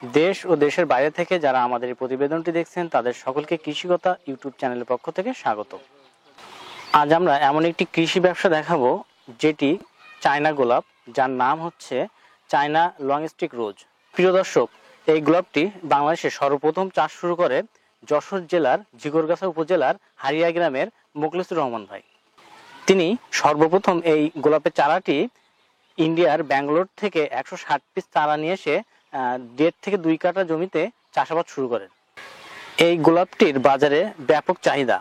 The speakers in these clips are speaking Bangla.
দেশ ও দেশের বাইরে থেকে যারা আমাদের এই প্রতিবেদনটি দেখছেন তাদের সকলকে কৃষিকথা ইউটিউব চ্যানেলের পক্ষ থেকে স্বাগত। আজ আমরা এমন একটি কৃষি ব্যবসা দেখাবো যেটি চায়না গোলাপ, যার নাম হচ্ছে চায়না লং স্টিক রোজ। প্রিয় দর্শক, এই গোলাপটি বাংলাদেশে সর্বপ্রথম চাষ শুরু করে যশোর জেলার ঝিকরগাছা উপজেলার হারিয়া গ্রামের মোখলেছুর রহমান ভাই। তিনি সর্বপ্রথম এই গোলাপের চারাটি ইন্ডিয়ার ব্যাঙ্গালোর থেকে 160 পিস চারা নিয়ে এসে 1.5 থেকে 2 কাঠা জমিতে চাষাবাদ শুরু করেন। এই গোলাপটির বাজারে ব্যাপক চাহিদা।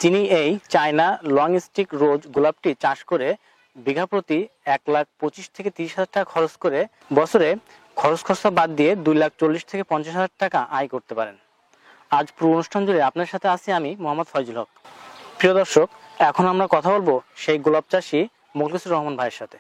তিনি এই চায়না লং স্টিক রোজ গোলাপটি চাষ করে বিঘা প্রতি 1,25,000 থেকে 30,000 টাকা খরচ করে বছরে খরচ খরচা বাদ দিয়ে 2,40,000 থেকে 50,000 টাকা আয় করতে পারেন। আজ পুরো অনুষ্ঠান জুড়ে আপনার সাথে আছি আমি মোহাম্মদ ফয়জুল হক। প্রিয় দর্শক, এখন আমরা কথা বলবো সেই গোলাপ চাষী মোখলেছুর রহমান ভাইয়ের সাথে।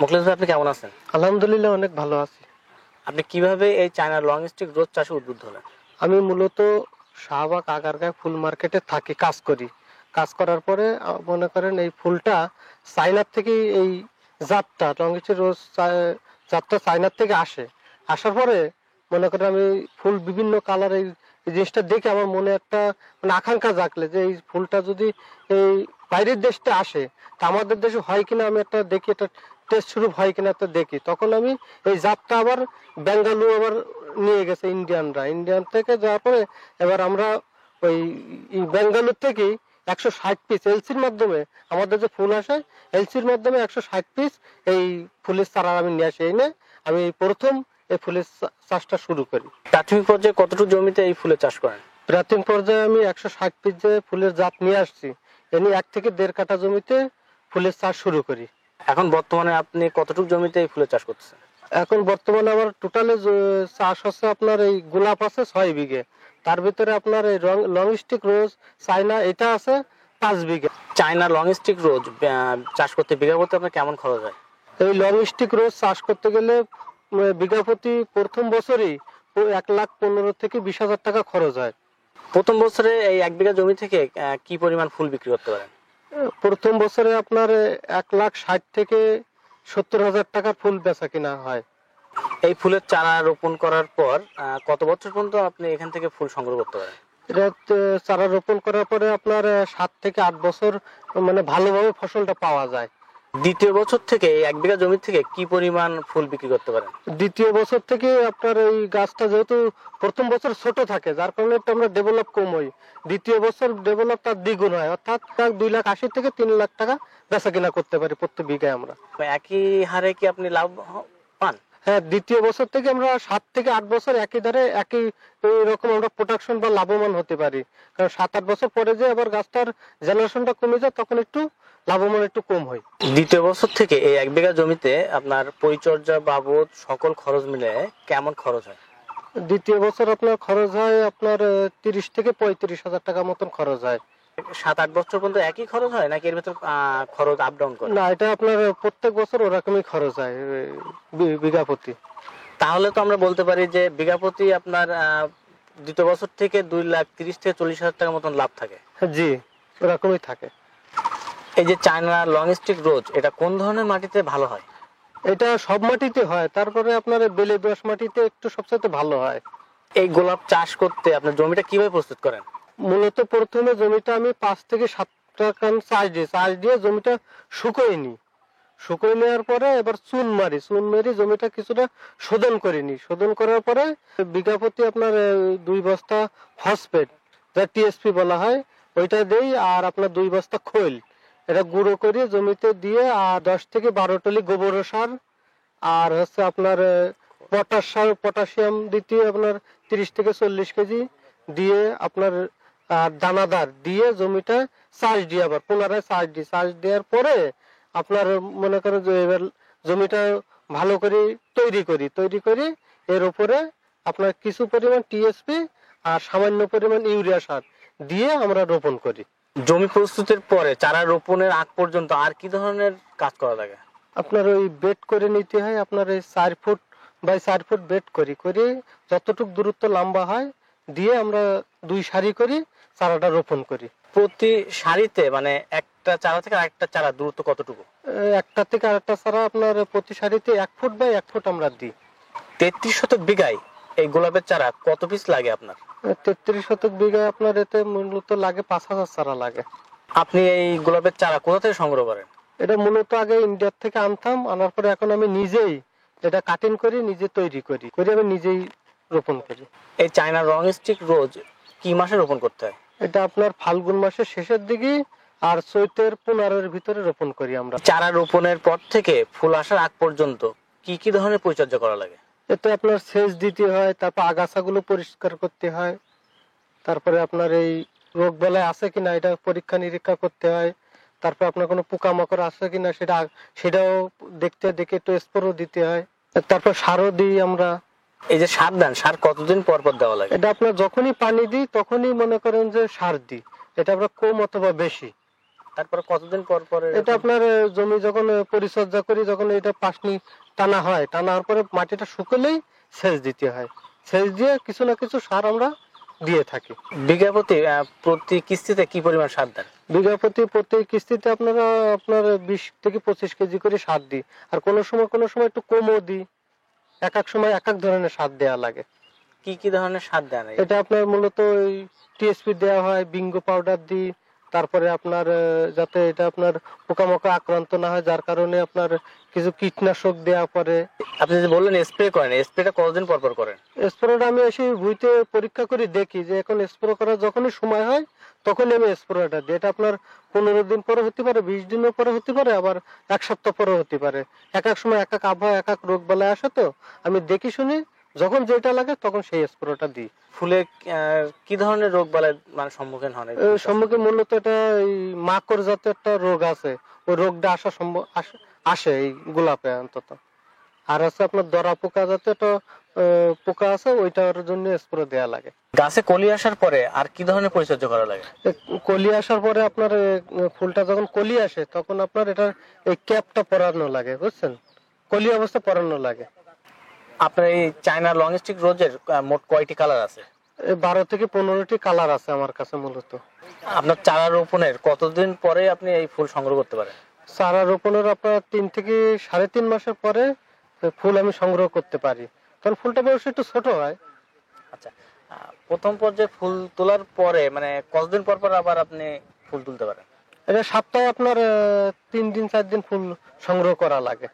মোখলেছ ভাই, আপনি কেমন আছেন? আলহামদুলিল্লাহ, অনেক ভালো আছি। আপনি কিভাবে এই চায়না লং স্টিক রোজ চাষে উদ্বুদ্ধ হলেন? আমি মূলত শাহবাগ আগারগাঁও ফুল মার্কেটে থাকি, কাজ করি। কাজ করার পরে মনে করেন এই ফুলটা চায়নার থেকে, এই জাতটা লং স্টিক রোজ জাতটা চায়নার থেকে আসার পরে মনে করেন আমি ফুল বিভিন্ন কালার, এই জিনিসটা দেখে আমার মনে একটা মানে আকাঙ্ক্ষা জাগলে যে এই ফুলটা যদি এই বাইরের দেশটা আসে তা আমাদের দেশে হয় কিনা, আমি একটা দেখি এটা টেস্ট শুরু হয় কিনা তো দেখি। তখন আমি এই জাতটা আবার বেঙ্গালুরু আবার নিয়ে গেছে ইন্ডিয়ান থেকে যাওয়ার পরে এবার আমরা ওই বেঙ্গালুরু থেকে 160 পিস এলসির মাধ্যমে, আমাদের যে ফুল আসে এলসির মাধ্যমে 160 পিস এই ফুলের চারা আমি নিয়ে আসি। এনে আমি প্রথম এই ফুলের চাষটা শুরু করি। প্রাথমিক পর্যায়ে কতটুকু জমিতে এই ফুলের চাষ করেন? প্রাথমিক পর্যায়ে আমি 160 পিস যে ফুলের জাত নিয়ে আসছি এনে 1 থেকে 1.5 কাঠা জমিতে ফুলের চাষ শুরু করি। এখন বর্তমানে আপনি কতটুকু জমিতে এই ফুলের চাষ করতেছেন? এখন বর্তমানে আমার টোটালে চাষ হচ্ছে আপনার এই গোলাপ আছে 6 বিঘে, তার ভিতরে আপনার এই লং স্টিক রোজ চায়না এটা আছে 5 বিঘে। চায়না লং স্টিক রোজ চাষ করতে বিঘা প্রতি আপনার কেমন খরচ হয়? এই লং স্টিক রোজ চাষ করতে গেলে বিঘা প্রতি প্রথম বছরই 1,15,000 থেকে 20,000 টাকা খরচ হয়। প্রথম বছরে এই 1 বিঘা জমি থেকে কি পরিমাণ ফুল বিক্রি করতে পারেন? প্রথম বছরে আপনার 1,60,000 থেকে 70,000 টাকার ফুল বেচা কিনা হয়। এই ফুলের চারা রোপণ করার পর কত বছর পর্যন্ত আপনি এখান থেকে ফুল সংগ্রহ করতে পারেন? এটা চারা রোপণ করার পরে আপনার 7 থেকে 8 বছর মানে ভালোভাবে ফসলটা পাওয়া যায়। দ্বিতীয় বছর থেকে এই 1 বিঘা জমি থেকে কি পরিমাণ ফুল বিক্রি করতে পারেন? দ্বিতীয় বছর থেকে আপনার এই গাছটা যেহেতু প্রথম বছর ছোট থাকে যার কারণে একটু আমরা ডেভেলপ কম হই, দ্বিতীয় বছর ডেভেলপ তার দ্বিগুণ হয়, অর্থাৎ 2,80,000 থেকে 3,00,000 টাকা বেচা কিনা করতে পারি প্রত্যেক বিঘায় আমরা। একই হারে কি আপনি লাভ পান? হ্যাঁ, দ্বিতীয় বছর থেকে আমরা 7 থেকে 8 বছর একই ধারে একই রকম আমরা প্রোডাকশন বা লাভবান হতে পারি। কারণ 7-8 বছর পরে যে আবার গাছটার জেনারেশনটা কমে যায় তখন একটু লাভবান একটু কম হয়। দ্বিতীয় বছর থেকে এই 1 বিঘা জমিতে আপনার পরিচর্যা বাবদ সকল খরচ মিলে কেমন খরচ হয়? দ্বিতীয় বছর আপনার খরচ হয় আপনার 30 থেকে 35,000 টাকা মতন খরচ হয়। 7-8 বছর পর্যন্ত একই খরচ হয় নাকি এর ভিতর খরচ আপ ডাউন করে? না, এটা আপনার প্রত্যেক বছর ওরকমই খরচ হয় বিঘা প্রতি। তাহলে তো আমরা বলতে পারি যে বিঘা প্রতি আপনার দ্বিতীয় বছর থেকে 2,30,000 থেকে 40,000 টাকার মতন লাভ থাকে। জি, ওরকমই থাকে। এই যে চায়না লং স্টিক রোজ, এটা কোন ধরনের মাটিতে ভালো হয়? এটা সব মাটিতে হয়, তারপরে আপনার বেলে দোআঁশ মাটিতে একটু সবচেয়ে ভালো হয়। এই গোলাপ চাষ করতে আপনার জমিটা কিভাবে প্রস্তুত করেন? মূলত প্রথমে জমিটা আমি 5 থেকে 7টা কান চাষ দিয়ে জমিটা শুকিয়ে নিই। শুকিয়ে নেওয়ার পরে এবার চুন মারি জমিটা কিছুটা শোধন করে নিই। শোধন করার পরে বিঘা প্রতি আপনার 2 বস্তা ফসফেট, যা টিএসপি বলা হয়, ওইটা দেই। আর আপনার 2 বস্তা খৈল, এটা গুঁড়ো করে জমিতে দিয়ে, আর 10 থেকে 12 টলি গোবর সার, আর হচ্ছে আপনার পটাশিয়াম দিতে আপনার 30 থেকে 40 কেজি দিয়ে আপনার দানাদার দিয়ে জমিটা চাষ দিয়ে আবার পুনরায় চাষ দেওয়ার পরে আপনার মনে করেন যে এবার জমিটা ভালো করে তৈরি করি এর উপরে আপনার কিছু পরিমাণ টিএসপি আর সামান্য পরিমাণ ইউরিয়া সার দিয়ে আমরা রোপণ করি। জমি প্রস্তুতের পরে চারা রোপণের আগ পর্যন্ত আর কি ধরনের কাজ করা লাগে? আপনার ওই বেড করে নিতে হয়, আপনার এই 4 ফুট বাই 4 ফুট বেড করে যতটুকু দূরত্ব লম্বা হয় দিয়ে আমরা 2 সারি করি, চারাটা রোপণ করি। প্রতি সারিতে মানে একটা চারা থেকে আরেকটা চারা দূরত্ব কতটুকু? একটা থেকে আরেকটা চারা আপনার প্রতি সারিতে 1 ফুট বাই 1 ফুট আমরা দিই। 33 শতক বিঘায় এই গোলাপের চারা কত পিস লাগে আপনার? 33 শতক বিঘায় আপনার এতে মূলত লাগে 5000 চারা লাগে। আপনি এই গোলাপের চারা কোথা থেকে সংগ্রহ করেন? এটা মূলত আগে ইন্ডিয়ার থেকে আনতাম, আনার পরে এখন আমি নিজেই এটা কাটিং করি, নিজে তৈরি করি আমি নিজেই রোপণ করি। এই চায়না লং স্টিক রোজ কি মাসে রোপণ করতে হয়? এটা আপনার ফাল্গুন মাসের শেষের দিকে আর চৈতের 15-এর ভিতরে রোপণ করি আমরা। চারা রোপণের পর থেকে ফুল আসার আগ পর্যন্ত কি কি ধরনের পরিচর্যা করা লাগে? এতে আপনার সেচ দিতে হয়, তারপর আগাছাগুলো পরিষ্কার করতে হয়, তারপরে আপনার এই রোগ বেলায় আছে কিনা এটা পরীক্ষা নিরীক্ষা করতে হয়, তারপর আপনার কোনো পোকামাকড় আছে কিনা সেটাও দেখে একটু স্প্রে দিতে হয়, তারপর সারও দিই আমরা। এই যে সার দেন, সার কতদিন পর পর দেওয়া লাগে? এটা আপনার যখনই পানি দিই তখনই মনে করেন যে সার দিই, এটা আমরা কম অথবা বেশি। তারপর কতদিন পর পর এটা আপনার জমি যখন পরিচর্যা করি, যখন এটা পাশনি টানা হয়, টানা হওয়ার পরে মাটিটা শুকলেই সেচ দিতে হয়, সেচ দিয়ে কিছু না কিছু সার আমরা দিয়ে থাকি। বিঘা প্রতি কিস্তিতে কি পরিমাণ সার দেন? বিঘা প্রতি কিস্তিতে আপনার 20 থেকে 25 কেজি করে সার দিই, আর কোনো সময় একটু কমও দিই। এক সময় এক ধরনের সার দেওয়া লাগে। কি কি ধরনের সার দেন? এটা আপনার মূলত টিএসপি দেওয়া হয়, বিঙ্গো পাউডার দিই, তারপরে আপনার যাতে এটা আপনার পোকামাকড় আক্রান্ত না হয় যার কারণে আপনার কিছু কীটনাশক দেওয়া পরে। আপনি যে বললেন স্প্রে করেন, স্প্রেটা কতদিন পর পর করেন? স্প্রেটা আমি এসে ভুঁইতে পরীক্ষা করে দেখি যে এখন স্প্রে করার যখনই সময় হয় তখনই আমি স্প্রেটা দিই। এটা আপনার 15 দিন পরে হতে পারে, 20 দিনের পরে হতে পারে, আবার 1 সপ্তাহ পরে হতে পারে। এক সময় এক আবহাওয়া এক রোগ বেলায় আসে, তো আমি দেখি শুনি যখন যেটা লাগে তখন সেই স্প্রেটা দিই। ফুলে কি ধরনের রোগ বালাই মানে সম্মুখীন হন? সম্মুখীন মূলত এটা এই মাকড় জাতীয় একটা রোগ আছে, ওই রোগটা আসে এই গোলাপে অন্তত। আর আছে আপনার দরা পোকা জাতীয় একটা পোকা আছে, ওইটার জন্য স্প্রে দেওয়া লাগে। গাছে কলি আসার পরে আর কি ধরনের পরিচর্যা করা লাগে? কলি আসার পরে আপনার ফুলটা যখন কলি আসে তখন আপনার এটা এই ক্যাপটা পরানো লাগে, বুঝছেন, কলি অবস্থা পরানো লাগে। আপনার এই চায়না লং স্টিক রোজের মোট কয়টি কালার আছে? 12 থেকে 15টি কালার আছে আমার কাছে মূলত। আপনার চারা রোপণের কতদিন পরে আপনি এই ফুল সংগ্রহ করতে পারেন? চারা রোপণের আপনার 3 থেকে 3.5 মাসের পরে ফুল আমি সংগ্রহ করতে পারি, কারণ ফুলটা বয়স একটু ছোট হয়। আচ্ছা, প্রথম পর্যায়ে ফুল তোলার পরে মানে কতদিন পর পর আবার আপনি ফুল তুলতে পারেন? এটা সপ্তাহে আপনার 3 দিন 4 দিন ফুল সংগ্রহ করা লাগে।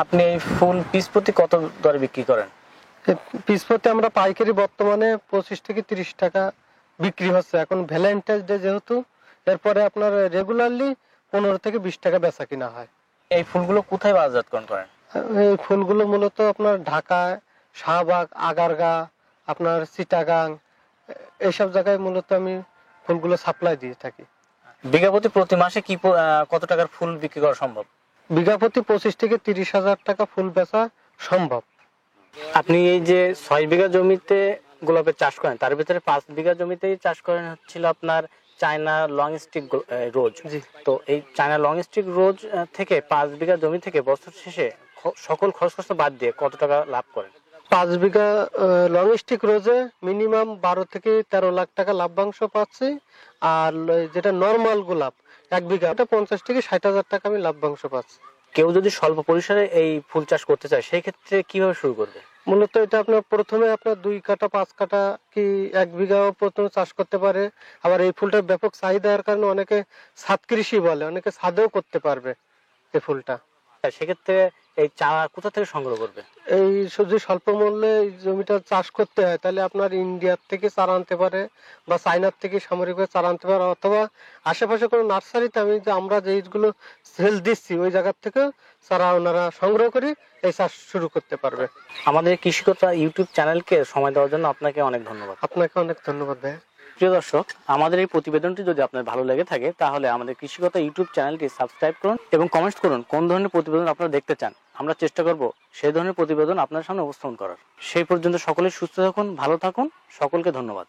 আপনি এই ফুল পিস প্রতি কত দরে বিক্রি করেন? পিস প্রতি আমরা পাইকারি বর্তমানে 25 থেকে 30 টাকা বিক্রি হচ্ছে। এখন ভ্যালেন্টাইন্স ডে যেহেতু, এরপরে আপনার রেগুলারলি 15 থেকে 20 টাকা বেচা কিনা হয়। এই ফুলগুলো কোথায় বাজারজাতকরণ করেন? এই ফুলগুলো মূলত আপনার ঢাকা, শাহবাগ, আগারগাঁ, আপনার চিটাগাং, এইসব জায়গায় মূলত আমি ফুলগুলো সাপ্লাই দিয়ে থাকি। বিঘা প্রতি মাসে কি কত টাকার ফুল বিক্রি করা সম্ভব? বিঘা প্রতি 25 থেকে 30 হাজার টাকা ফুল বেচা সম্ভব। আপনি এই যে 6 বিঘা জমিতে গোলাপের চাষ করেন, তার ভিতরে 5 বিঘা জমিতেই চাষ করেন হচ্ছিল আপনার চায়না লং স্টিক রোজ। তো এই চায়না লং স্টিক রোজ থেকে 5 বিঘা জমি থেকে বছর শেষে সকল খরচ বাদ দিয়ে কত টাকা লাভ করেন? 5 বিঘা লং স্টিক রোজে মিনিমাম 12 থেকে 13 লাখ টাকা লাভ্যাংশ পাচ্ছি। আর যেটা নরমাল গোলাপ 1 বিঘা, এটা 50 থেকে 60 হাজার টাকা আমি লাভ্যাংশ পাচ্ছি। কেউ যদি স্বল্প পরিসরে এই ফুল চাষ করতে চায় সেই ক্ষেত্রে কিভাবে শুরু করবে? মূলত এটা আপনার প্রথমে আপনার 2 কাঠা 5 কাঠা কি 1 বিঘাও প্রথমে চাষ করতে পারে। আবার এই ফুলটার ব্যাপক চাহিদার কারণে অনেকে ছাদ কৃষি বলে, অনেকে ছাদেও করতে পারবে এই ফুলটা। সেক্ষেত্রে এই চারা কোথা থেকে সংগ্রহ করবে? এই যদি স্বল্প মূল্যে এই জমিটা চাষ করতে হয় তাহলে আপনার ইন্ডিয়ার থেকে চারা আনতে পারে বা চায়নার থেকে সামরিকভাবে চারা আনতে পারে, অথবা আশেপাশে কোনো নার্সারিতে আমরা যেগুলো সেল দিচ্ছি ওই জায়গার থেকে চারা ওনারা সংগ্রহ করে এই চাষ শুরু করতে পারবে। আমাদের কৃষিকতা ইউটিউব চ্যানেলকে সময় দেওয়ার জন্য আপনাকে অনেক ধন্যবাদ। আপনাকে অনেক ধন্যবাদ ভাই। প্রিয় দর্শক, আমাদের এই প্রতিবেদনটি যদি আপনার ভালো লেগে থাকে তাহলে আমাদের কৃষিকতা ইউটিউব চ্যানেলটি সাবস্ক্রাইব করুন এবং কমেন্ট করুন কোন ধরনের প্রতিবেদন আপনারা দেখতে চান। আমরা চেষ্টা করব সেই ধরনের প্রতিবেদন আপনার সামনে উপস্থাপন করার। সেই পর্যন্ত সকলে সুস্থ থাকুন, ভালো থাকুন, সকলকে ধন্যবাদ।